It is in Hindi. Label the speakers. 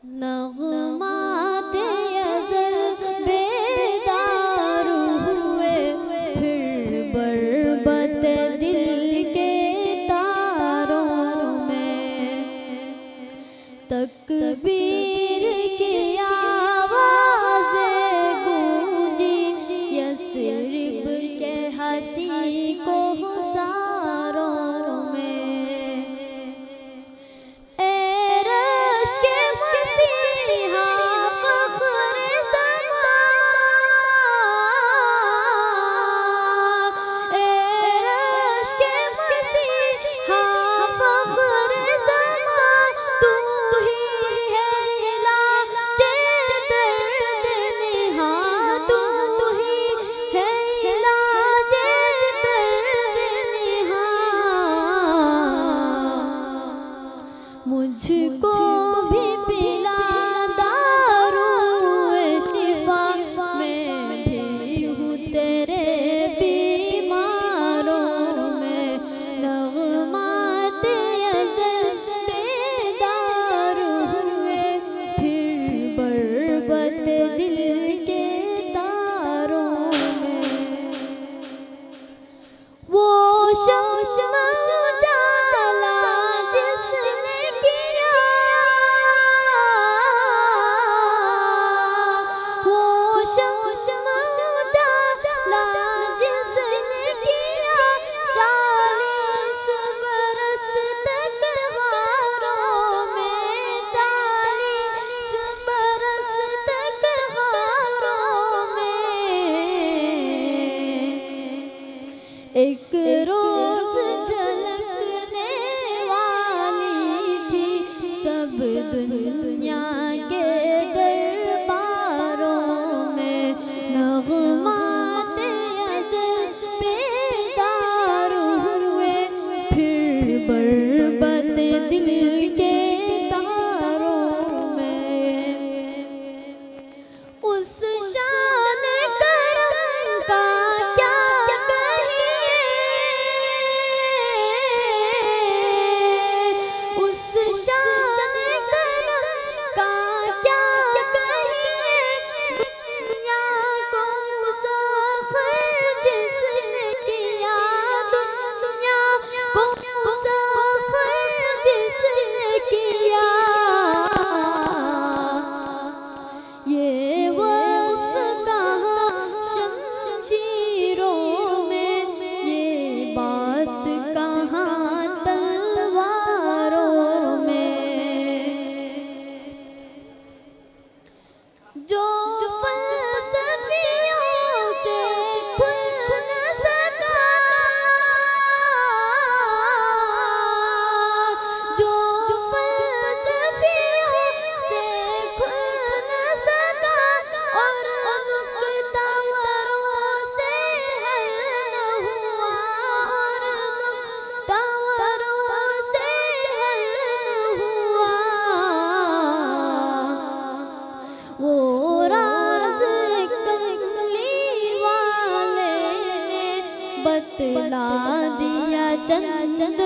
Speaker 1: नग़माते अज़ल बेदार हुए, फिर बरबत दिल के तारों में। तकबीर की आवाज़ें गूंजी, यस्रिब के हंसी को सारों में। मुझको भी पिला दारूए शिफा, मैं भी हूँ तेरे बीमारों में। नग़माते अज़ल बेदार हुए, फिर बरबत दिल के तारों में। वो शम्स उजाला जिसने किया, वो शम्स उजाला जिसने किया, 40 बरस तक ग़ारों में, 40 बरस तक ग़ारों में। एक रोज़ झलकने वाली थी सब दुनिया के दरबारों में। नग़माते अज़ल बेदार हुए, फिर बरबत दिल के तारों में। उस शान करम का क्या बतला दिया चंद